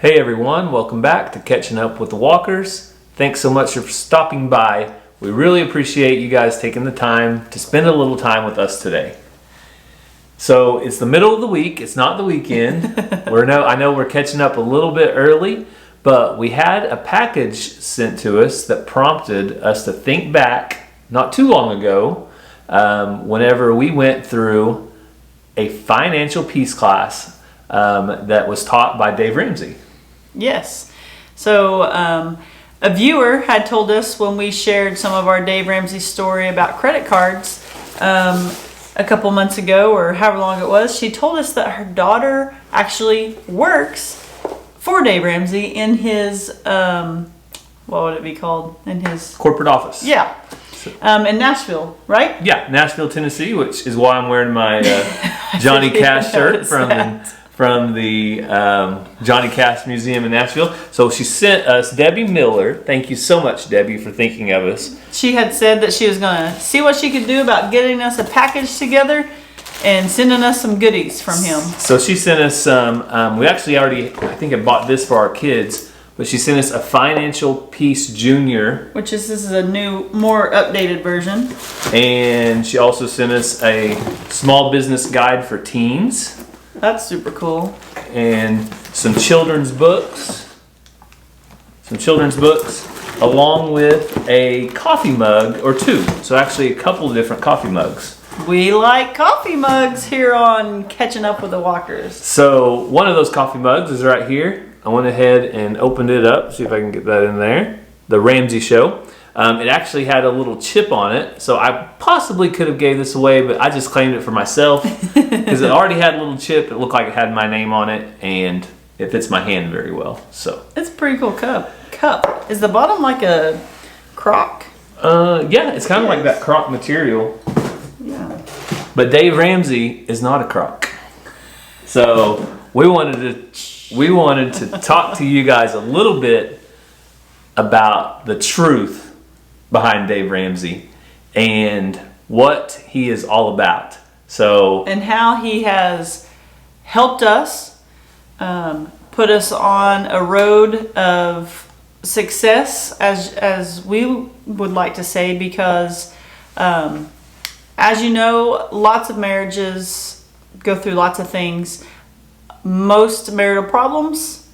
Hey everyone, welcome back to Catching Up with the Walkers. Thanks so much for stopping by. We really appreciate you guys taking the time to spend a little time with us today. So it's the middle of the week, it's not the weekend. I know we're catching up a little bit early, but we had a package sent to us that prompted us to think back not too long ago whenever we went through a financial peace class that was taught by Dave Ramsey. Yes. So a viewer had told us when we shared some of our Dave Ramsey story about credit cards a couple months ago, or however long it was, she told us that her daughter actually works for Dave Ramsey in his, what would it be called? In his corporate office. Yeah. In Nashville, right? Yeah, Nashville, Tennessee, which is why I'm wearing my Johnny Cash shirt from the Johnny Cash Museum in Nashville. So she sent us Debbie Miller. Thank you so much, Debbie, for thinking of us. She had said that she was going to see what she could do about getting us a package together and sending us some goodies from him. So she sent us some, we actually already, I think I bought this for our kids, but she sent us a Financial Peace Junior. Which this is a new, more updated version. And she also sent us a small business guide for teens. That's super cool. And some children's books. Along with a coffee mug or two. So actually a couple of different coffee mugs. We like coffee mugs here on Catching Up with the Walkers. So one of those coffee mugs is right here. I went ahead and opened it up. See if I can get that in there. The Ramsey Show. It actually had a little chip on it, so I possibly could have gave this away, but I just claimed it for myself because it already had a little chip. It looked like it had my name on it, and it fits my hand very well. So it's a pretty cool cup. Is the bottom like a crock? Yeah, it's kind of like that crock material. Yeah. But Dave Ramsey is not a crock, so we wanted to talk to you guys a little bit about the truth behind Dave Ramsey and what he is all about. And how he has helped us, put us on a road of success, as we would like to say, because as you know, lots of marriages go through lots of things. Most marital problems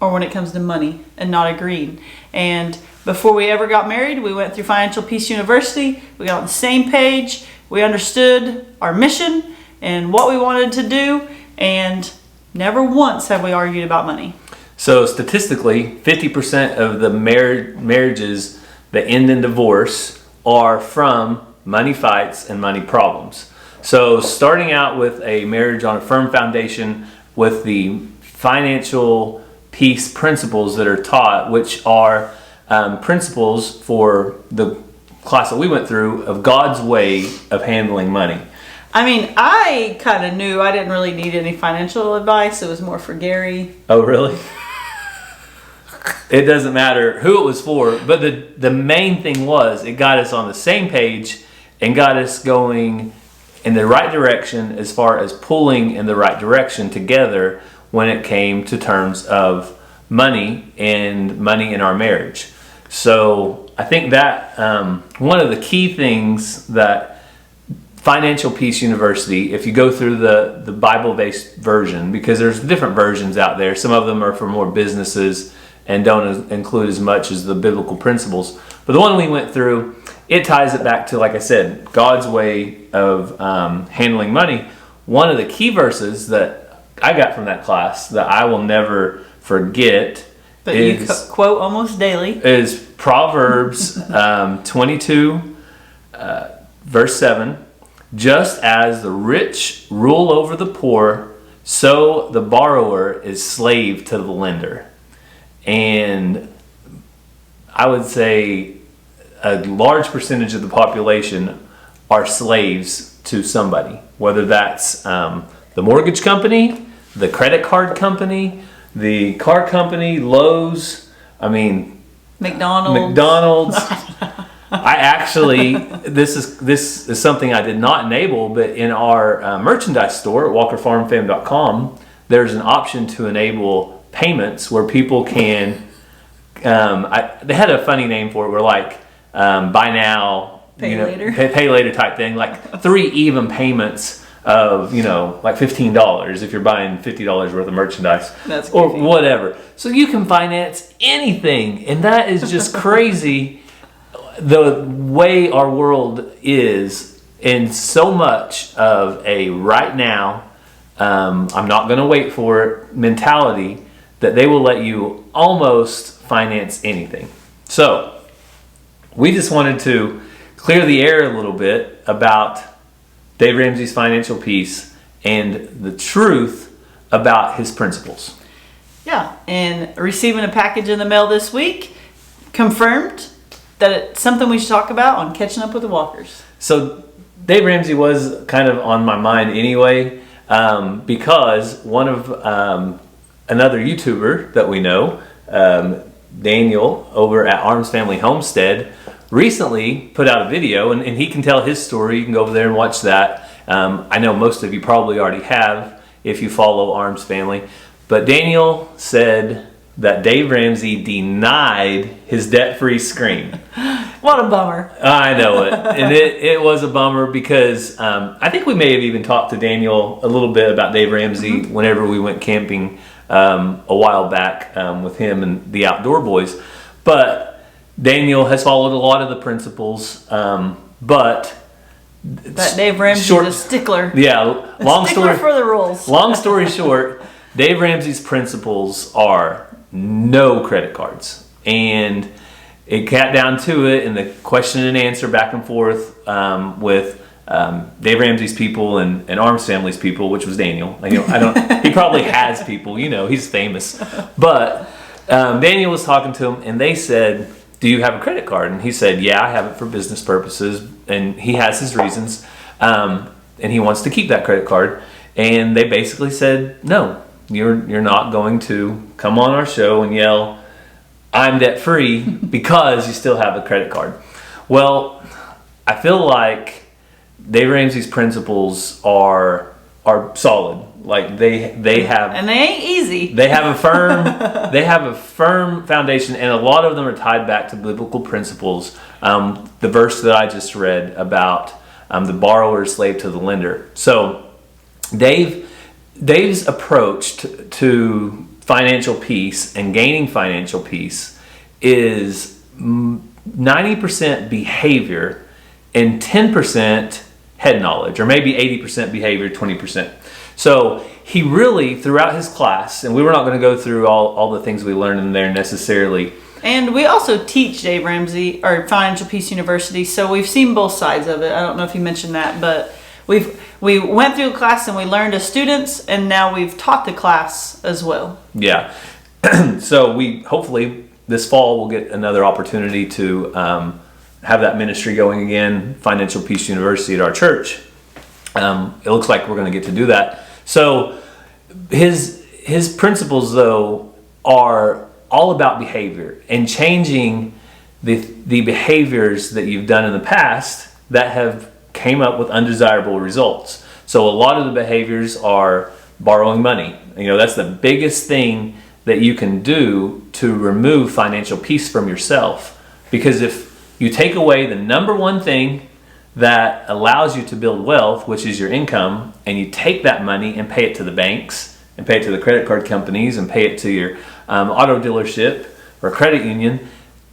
are when it comes to money and not agreeing. And before we ever got married, we went through Financial Peace University. We got on the same page. We understood our mission and what we wanted to do, and never once have we argued about money. So statistically, 50% of the marriages that end in divorce are from money fights and money problems. So starting out with a marriage on a firm foundation with the financial peace principles that are taught, which are principles for the class that we went through of God's way of handling money. I mean, I kind of knew I didn't really need any financial advice. It was more for Gary. Oh, really? It doesn't matter who it was for, but the main thing was it got us on the same page and got us going in the right direction as far as pulling in the right direction together when it came to terms of money and money in our marriage. So I think that one of the key things that Financial Peace University, if you go through the Bible-based version, because there's different versions out there, some of them are for more businesses and don't include as much as the biblical principles. But the one we went through, it ties it back to, like I said, God's way of handling money. One of the key verses that I got from that class that I will never forget, but you quote almost daily, is Proverbs 22, verse 7. Just as the rich rule over the poor, so the borrower is slave to the lender. And I would say a large percentage of the population are slaves to somebody, whether that's the mortgage company, the credit card company, the car company, Lowe's, McDonald's. I actually, this is something I did not enable, but in our merchandise store at walkerfarmfam.com, there's an option to enable payments where people can. They had a funny name for it. Where like buy now, Pay later. pay later type thing. Like 3 even payments of like $15 if you're buying $50 worth of merchandise. That's or goofy. whatever. So you can finance anything, and that is just crazy. The way our world is, and so much of a right now, I'm not going to wait for it mentality, that they will let you almost finance anything. So we just wanted to clear the air a little bit about Dave Ramsey's financial peace and the truth about his principles. Yeah, and receiving a package in the mail this week confirmed that it's something we should talk about on Catching Up with the Walkers. So Dave Ramsey was kind of on my mind anyway, because one of another YouTuber that we know, Daniel over at Arms Family Homestead, recently put out a video, and he can tell his story. You can go over there and watch that. I know most of you probably already have if you follow Arms Family. But Daniel said that Dave Ramsey denied his debt-free screen. What a bummer. I know it. And it was a bummer because I think we may have even talked to Daniel a little bit about Dave Ramsey whenever we went camping a while back with him and the Outdoor Boys. But Daniel has followed a lot of the principles, but That Dave Ramsey's a stickler. Yeah, Stickler for the rules. long story short, Dave Ramsey's principles are no credit cards, and it got down to it in the question and answer back and forth with Dave Ramsey's people and Arms Family's people, which was Daniel. He probably has people, he's famous, but Daniel was talking to him, and they said, do you have a credit card? And he said, yeah, I have it for business purposes. And he has his reasons. And he wants to keep that credit card. And they basically said, no, you're not going to come on our show and yell, I'm debt free, because you still have a credit card. Well, I feel like Dave Ramsey's principles are solid. Like they have, and they ain't easy. They have a firm foundation, and a lot of them are tied back to biblical principles. The verse that I just read about the borrower is slave to the lender. So Dave's approach to financial peace and gaining financial peace is 90% behavior and 10% head knowledge, or maybe 80% behavior, 20%. So he really, throughout his class, and we were not going to go through all the things we learned in there necessarily. And we also teach Dave Ramsey, or Financial Peace University, so we've seen both sides of it. I don't know if you mentioned that, but we went through a class and we learned as students, and now we've taught the class as well. Yeah. So we hopefully this fall we'll get another opportunity to have that ministry going again, Financial Peace University at our church. It looks like we're going to get to do that. So his principles, though, are all about behavior and changing the behaviors that you've done in the past that have came up with undesirable results. So a lot of the behaviors are borrowing money. That's the biggest thing that you can do to remove financial peace from yourself. Because if you take away the number one thing that allows you to build wealth, which is your income, and you take that money and pay it to the banks and pay it to the credit card companies and pay it to your auto dealership or credit union,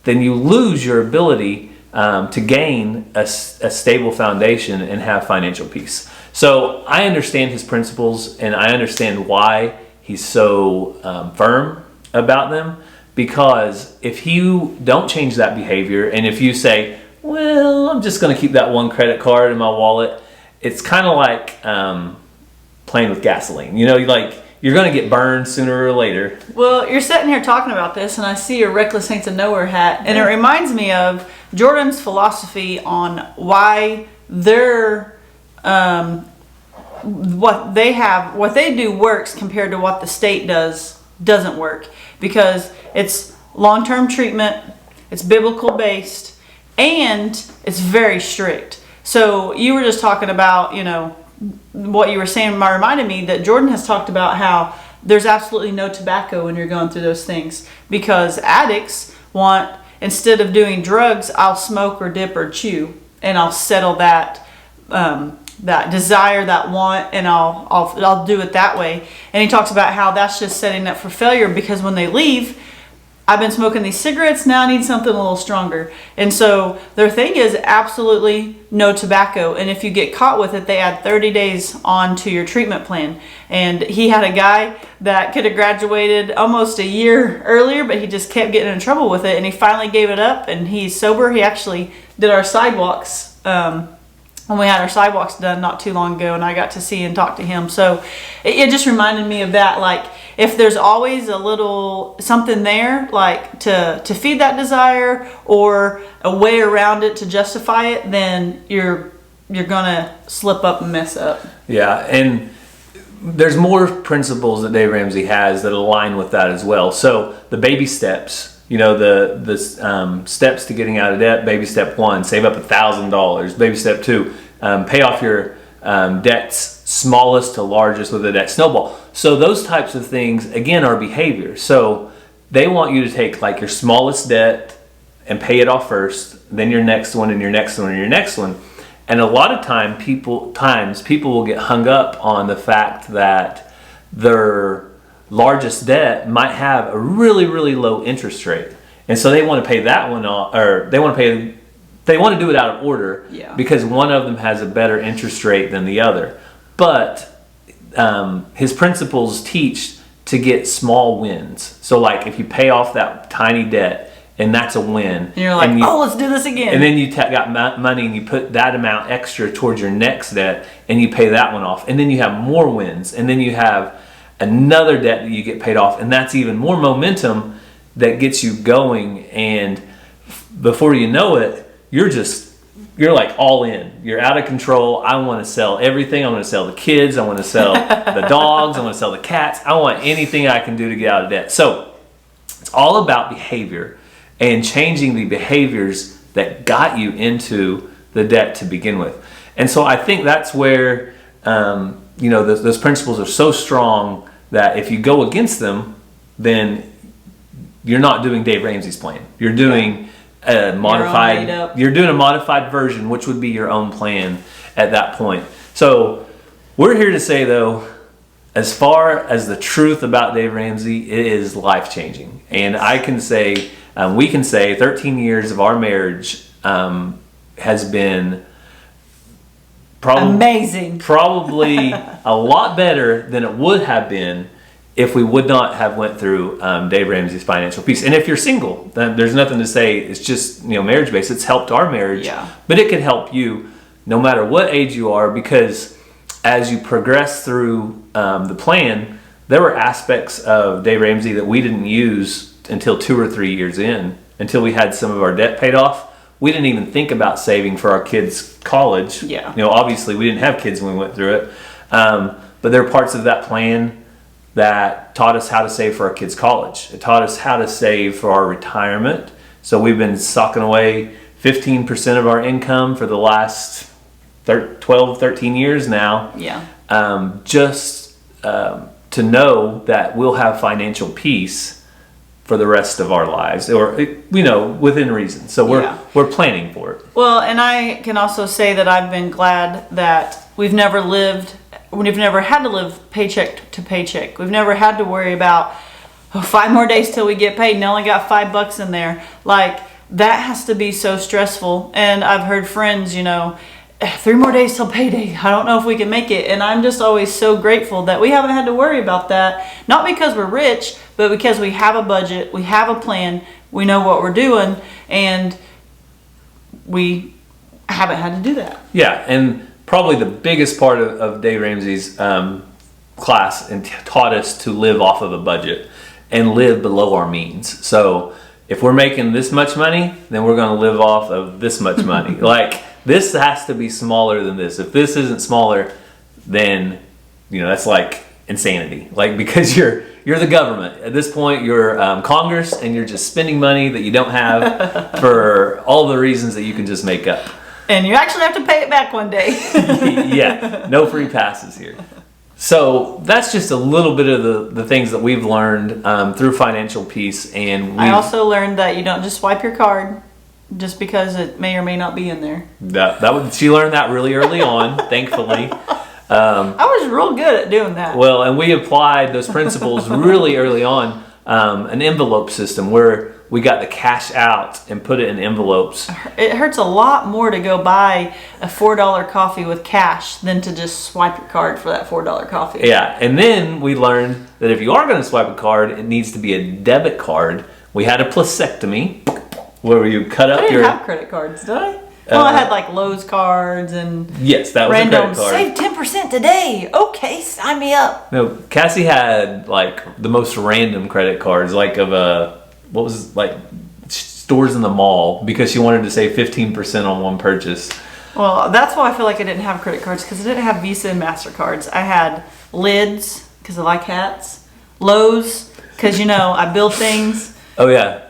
then you lose your ability to gain a stable foundation and have financial peace. So I understand his principles, and I understand why he's so firm about them, because if you don't change that behavior, and if you say, well, I'm just going to keep that one credit card in my wallet, it's kind of like playing with gasoline. You're going to get burned sooner or later. Well, you're sitting here talking about this, and I see your Reckless Saints of Nowhere hat, and it reminds me of Jordan's philosophy on why they're what they do works compared to what the state doesn't work, because it's long-term treatment, it's biblical based, and it's very strict. So you were just talking about, what you were saying reminded me that Jordan has talked about how there's absolutely no tobacco when you're going through those things, because addicts want, instead of doing drugs, I'll smoke or dip or chew, and I'll settle that that desire, that want, and I'll do it that way. And he talks about how that's just setting up for failure, because when they leave, I've been smoking these cigarettes, now I need something a little stronger. And so their thing is absolutely no tobacco. And if you get caught with it, they add 30 days on to your treatment plan. And he had a guy that could have graduated almost a year earlier, but he just kept getting in trouble with it. And he finally gave it up, and he's sober. He actually did our sidewalks when we had our sidewalks done not too long ago, and I got to see and talk to him. So it just reminded me of that. Like, if there's always a little something there, like to feed that desire, or a way around it to justify it, then you're gonna slip up and mess up. Yeah, and there's more principles that Dave Ramsey has that align with that as well. So the baby steps, the steps to getting out of debt. Baby step 1, save up $1,000. Baby step 2, pay off your debts, smallest to largest with a debt snowball. So those types of things, again, are behavior. So they want you to take like your smallest debt and pay it off first, then your next one, and your next one, and your next one. And a lot of people will get hung up on the fact that their largest debt might have a really, really low interest rate. And so they want to pay that one off, or they want to do it out of order, because one of them has a better interest rate than the other. But his principles teach to get small wins. So like if you pay off that tiny debt, and that's a win. And you're like, let's do this again. And then you got money, and you put that amount extra towards your next debt, and you pay that one off. And then you have more wins. And then you have another debt that you get paid off. And that's even more momentum that gets you going. And before you know it, you're like all in. You're out of control. I want to sell everything. I want to sell the kids. I want to sell the dogs. I want to sell the cats. I want anything I can do to get out of debt. So it's all about behavior and changing the behaviors that got you into the debt to begin with. And so I think that's where those principles are so strong that if you go against them, then you're not doing Dave Ramsey's plan. You're doing a modified version, which would be your own plan at that point. So we're here to say, though, as far as the truth about Dave Ramsey, it is life-changing. And I can say, we can say 13 years of our marriage has been amazing. Probably a lot better than it would have been if we would not have went through Dave Ramsey's Financial Peace. And if you're single, then there's nothing to say. It's just marriage based. It's helped our marriage, but it could help you no matter what age you are, because as you progress through the plan, there were aspects of Dave Ramsey that we didn't use until 2 or 3 years in, until we had some of our debt paid off. We didn't even think about saving for our kids' college. Obviously we didn't have kids when we went through it, but there are parts of that plan that taught us how to save for our kids' college. It taught us how to save for our retirement. So we've been socking away 15% of our income for the last 12, 13 years now. Just to know that we'll have financial peace for the rest of our lives, or within reason. So we're planning for it. Well, and I can also say that I've been glad that we've never had to live paycheck to paycheck. We've never had to worry about 5 more days till we get paid and only got $5 in there. Like, that has to be so stressful. And I've heard friends, 3 more days till payday. I don't know if we can make it. And I'm just always so grateful that we haven't had to worry about that. Not because we're rich, but because we have a budget, we have a plan, we know what we're doing, and we haven't had to do that. Yeah, and probably the biggest part of Dave Ramsey's class and taught us to live off of a budget and live below our means. So if we're making this much money, then we're going to live off of this much money. Like, this has to be smaller than this. If this isn't smaller, then that's like insanity. Like, because you're the government at this point. You're Congress, and you're just spending money that you don't have for all the reasons that you can just make up. And you actually have to pay it back one day. Yeah, no free passes here. So that's just a little bit of the things that we've learned through Financial Peace. And I also learned that you don't just swipe your card just because it may or may not be in there. She learned that really early on, thankfully. I was real good at doing that. Well, and we applied those principles really early on. An envelope system where we got the cash out and put it in envelopes. It hurts a lot more to go buy a $4 coffee with cash than to just swipe your card for that $4 coffee. Yeah, and then we learned that if you are going to swipe a card, it needs to be a debit card. We had a plasectomy where you cut up I didn't have credit cards, did I? Well, I had like Lowe's cards and yes, that was random, a credit card. Save 10% today. Okay, sign me up. No, Cassie had like the most random credit cards, like of what was it, like stores in the mall, because she wanted to save 15% on one purchase. Well, that's why I feel like I didn't have credit cards, because I didn't have Visa and MasterCards. I had Lids because I like hats, Lowe's because I build things. Oh yeah.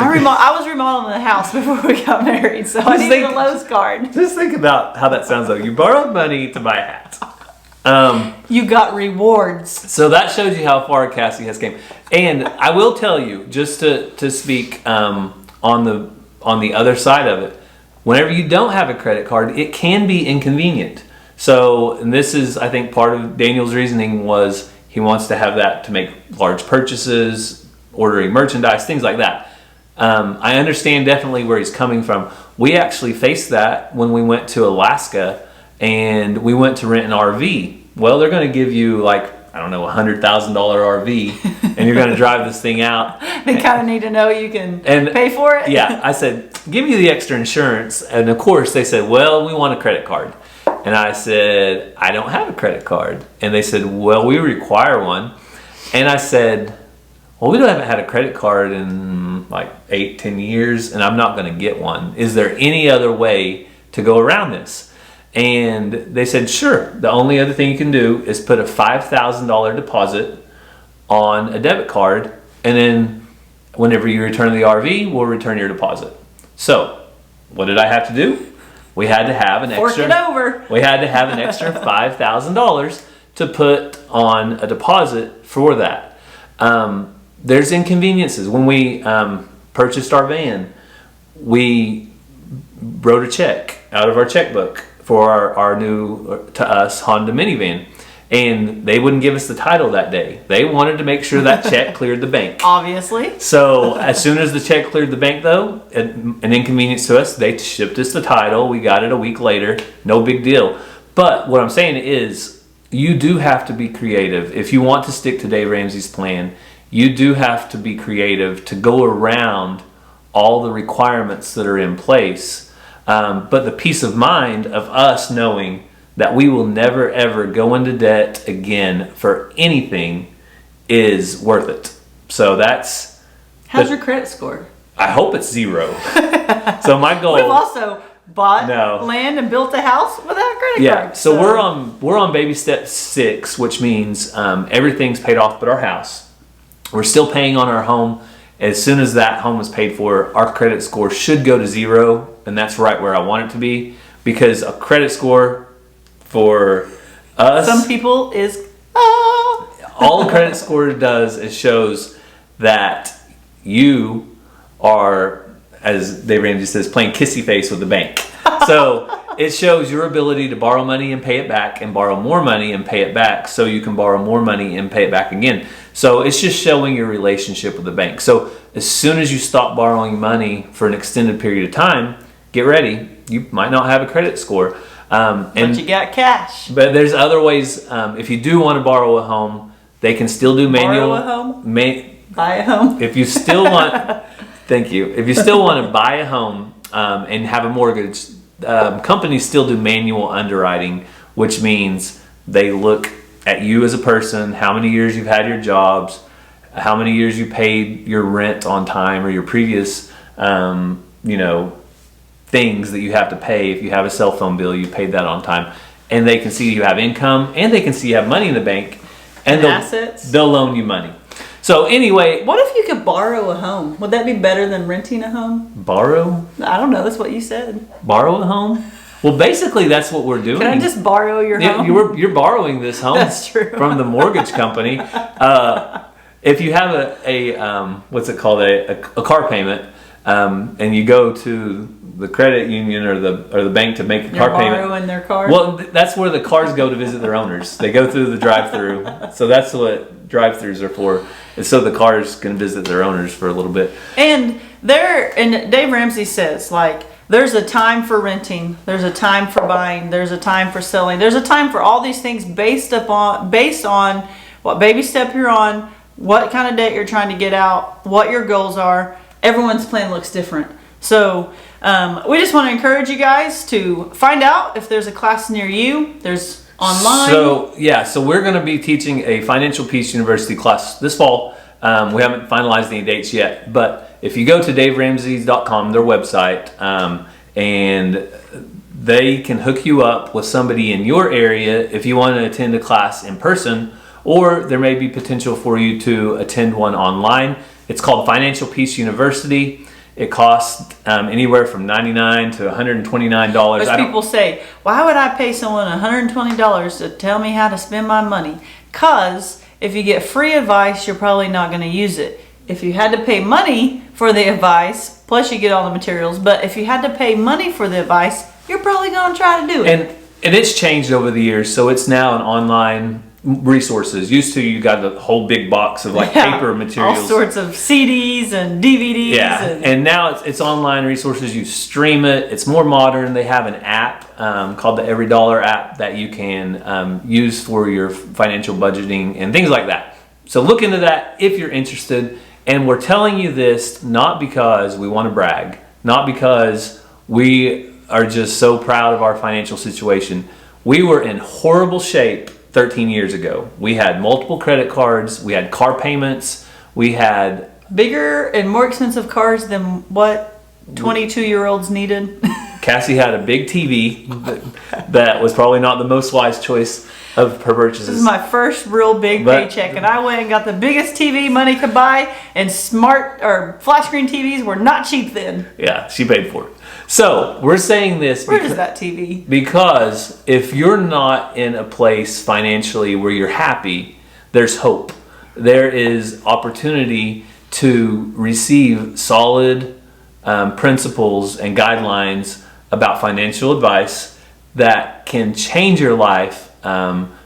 I was remodeling the house before we got married, so I needed a Lowe's card. Just think about how that sounds like. You borrowed money to buy a hat. You got rewards. So that shows you how far Cassie has came. And I will tell you, just to speak on the other side of it, whenever you don't have a credit card, it can be inconvenient. So, and this is, I think, part of Daniel's reasoning was he wants to have that to make large purchases, ordering merchandise, things like that. I understand definitely where he's coming from. We actually faced that when we went to Alaska and we went to rent an RV. Well, they're going to give you like, I don't know, $100,000 RV and you're going to drive this thing out. They kind of need to know you can pay for it. Yeah, I said, give me the extra insurance. And of course they said, well, we want a credit card. And I said, I don't have a credit card. And they said, well, we require one. And I said, well, we haven't had a credit card in like 8-10 years, and I'm not going to get one. Is there any other way to go around this? And they said, sure. The only other thing you can do is put a $5,000 deposit on a debit card, and then whenever you return the RV, we'll return your deposit. So, what did I have to do? We had to have an extra. Fork it over. We had to have an extra $5,000 to put on a deposit for that. There's inconveniences. When we purchased our van, we wrote a check out of our checkbook for our new, to us, Honda minivan. And they wouldn't give us the title that day. They wanted to make sure that check cleared the bank. Obviously. So as soon as the check cleared the bank, though, an inconvenience to us, they shipped us the title. We got it a week later. No big deal. But what I'm saying is, you do have to be creative. If you want to stick to Dave Ramsey's plan, you do have to be creative to go around all the requirements that are in place. But the peace of mind of us knowing that we will never ever go into debt again for anything is worth it. So that's... How's your credit score? I hope it's 0. So my goal... We've also bought land and built a house without a credit card. So we're on baby step 6, which means everything's paid off but our house. We're still paying on our home. As soon as that home is paid for, our credit score should go to 0, and that's right where I want it to be, because a credit score for us... Some people is... all a credit score does is shows that you are, as Dave Ramsey says, playing kissy face with the bank. So it shows your ability to borrow money and pay it back, and borrow more money and pay it back, so you can borrow more money and pay it back again. So it's just showing your relationship with the bank. So as soon as you stop borrowing money for an extended period of time, get ready. You might not have a credit score. But you got cash. But there's other ways. If you do want to borrow a home, they can still do manual. Borrow a home? Buy a home? If you still want... Thank you. If you still want to buy a home and have a mortgage, companies still do manual underwriting, which means they look at you as a person, how many years you've had your jobs, how many years you paid your rent on time, or your previous, things that you have to pay. If you have a cell phone bill, you paid that on time. And they can see you have income, and they can see you have money in the bank, and assets. They'll loan you money. So anyway... What if you could borrow a home? Would that be better than renting a home? Borrow? I don't know. That's what you said. Borrow a home? Well, basically, that's what we're doing. Can I just borrow your home? You're borrowing this home That's true. from the mortgage company. If you have a what's it called, a car payment, and you go to the credit union or the bank to make a car payment. Borrowing their car. Well, that's where the cars go to visit their owners. They go through the drive-through, so that's what drive-throughs are for. And so the cars can visit their owners for a little bit. And Dave Ramsey says, like, there's a time for renting, there's a time for buying, there's a time for selling, there's a time for all these things based on what baby step you're on, what kind of debt you're trying to get out, what your goals are. Everyone's plan looks different. So we just want to encourage you guys to find out if there's a class near you. There's online. So we're going to be teaching a Financial Peace University class this fall. We haven't finalized any dates yet, but if you go to daveramsey.com, their website, and they can hook you up with somebody in your area if you want to attend a class in person, or there may be potential for you to attend one online. It's called Financial Peace University. It costs anywhere from $99 to $129. Most people say, why would I pay someone $120 to tell me how to spend my money? Because if you get free advice, you're probably not going to use it. If you had to pay money for the advice, plus you get all the materials, but if you had to pay money for the advice, you're probably going to try to do it. And it's changed over the years, so it's now an online resources. Used to, you got a whole big box of paper materials, all sorts of CDs and DVDs. Yeah, and now it's online resources. You stream it. It's more modern. They have an app called the Every Dollar app that you can use for your financial budgeting and things like that. So look into that if you're interested. And we're telling you this not because we want to brag, not because we are just so proud of our financial situation. We were in horrible shape 13 years ago. We had multiple credit cards, we had car payments, we had bigger and more expensive cars than what 22-year-olds needed. Cassie had a big TV that was probably not the most wise choice of her purchases. This is my first real big paycheck, and I went and got the biggest TV money could buy, and smart or flat screen TVs were not cheap then. Yeah, she paid for it. So we're saying this. Where is that TV? Because if you're not in a place financially where you're happy, there's hope. There is opportunity to receive solid principles and guidelines about financial advice that can change your life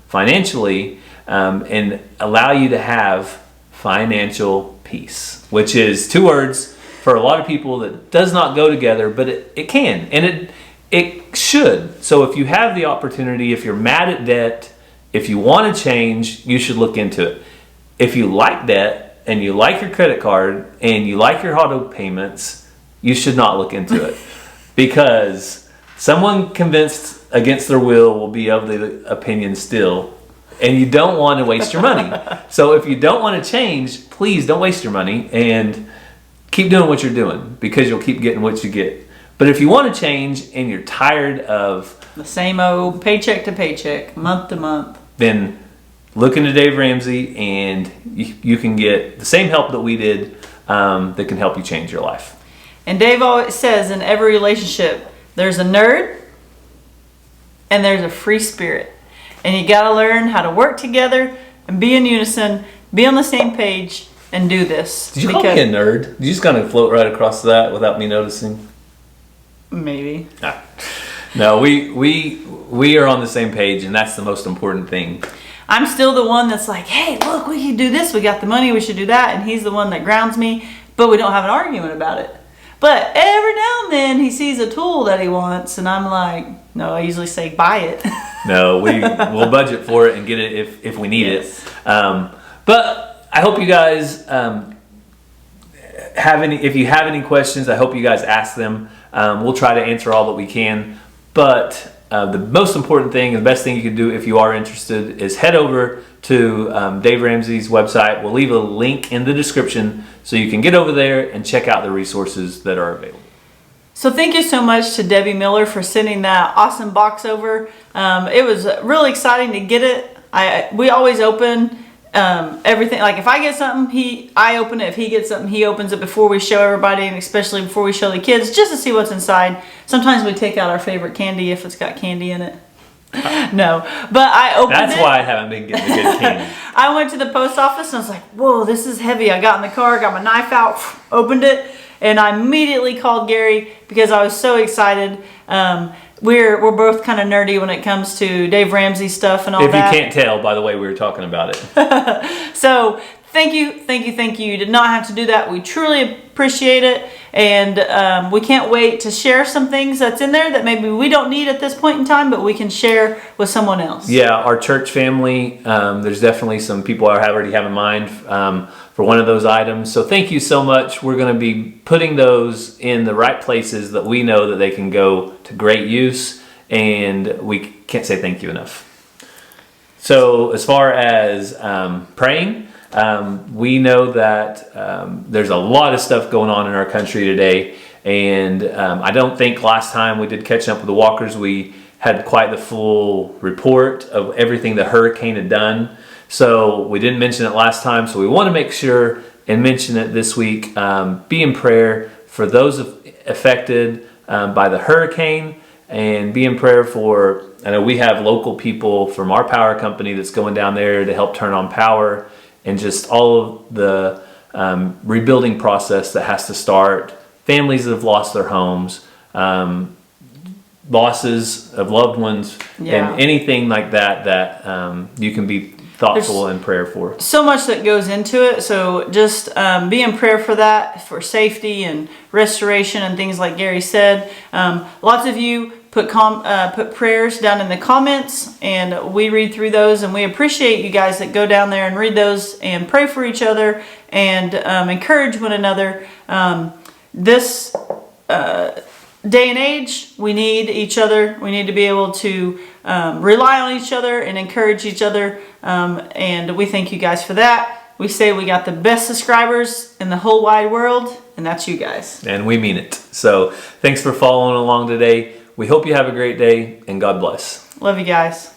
financially and allow you to have financial peace, which is two words for a lot of people that does not go together, but it can, and it should. So if you have the opportunity, if you're mad at debt, if you want to change, you should look into it. If you like debt and you like your credit card and you like your auto payments, you should not look into it because someone convinced against their will be of the opinion still, and you don't want to waste your money. So if you don't want to change, please don't waste your money and keep doing what you're doing because you'll keep getting what you get. But if you want to change and you're tired of the same old paycheck to paycheck, month to month, then look into Dave Ramsey and you can get the same help that we did that can help you change your life. And Dave always says in every relationship, there's a nerd and there's a free spirit. And you got to learn how to work together and be in unison, be on the same page, and do this. Did you call me a nerd? Did you just kind of float right across that without me noticing? Maybe. No, we are on the same page, and that's the most important thing. I'm still the one that's like, hey, look, we can do this. We got the money. We should do that. And he's the one that grounds me, but we don't have an argument about it. But every now and then he sees a tool that he wants, and I'm like, no, I usually say buy it. No, we'll budget for it and get it if we need it. But I hope you guys if you have any questions, I hope you guys ask them. We'll try to answer all that we can. But the most important thing, the best thing you can do if you are interested is head over to Dave Ramsey's website. We'll leave a link in the description so you can get over there and check out the resources that are available. So thank you so much to Debbie Miller for sending that awesome box over. It was really exciting to get it. We always open everything, like if I get something, I open it. If he gets something, he opens it before we show everybody, and especially before we show the kids, just to see what's inside. Sometimes we take out our favorite candy if it's got candy in it. No, but I opened it. That's why I haven't been getting the good candy. I went to the post office and I was like, whoa, this is heavy. I got in the car, got my knife out, opened it, and I immediately called Gary because I was so excited. We're both kind of nerdy when it comes to Dave Ramsey stuff and all that. If you can't tell, by the way, we were talking about it. So thank you. You did not have to do that. We truly appreciate it. And we can't wait to share some things that's in there that maybe we don't need at this point in time, but we can share with someone else. Yeah, our church family, there's definitely some people I already have in mind for one of those items. So thank you so much. We're going to be putting those in the right places that we know that they can go to great use, and we can't say thank you enough. So as far as praying, we know that there's a lot of stuff going on in our country today, and I don't think last time we did catching up with the Walkers, we had quite the full report of everything the hurricane had done. So we didn't mention it last time, so we want to make sure and mention it this week. Be in prayer for those affected by the hurricane, and be in prayer for, I know we have local people from our power company that's going down there to help turn on power, and just all of the rebuilding process that has to start. Families that have lost their homes, losses of loved ones, and anything like that you can be thoughtful and prayer for. So much that goes into it, so just be in prayer for that, for safety and restoration and things like Gary said. Lots of you put prayers down in the comments, and we read through those, and we appreciate you guys that go down there and read those and pray for each other and encourage one another. This day and age, we need each other. We need to be able to rely on each other and encourage each other, and we thank you guys for that. We say we got the best subscribers in the whole wide world, and that's you guys. And we mean it. So thanks for following along today. We hope you have a great day, and God bless. Love you guys.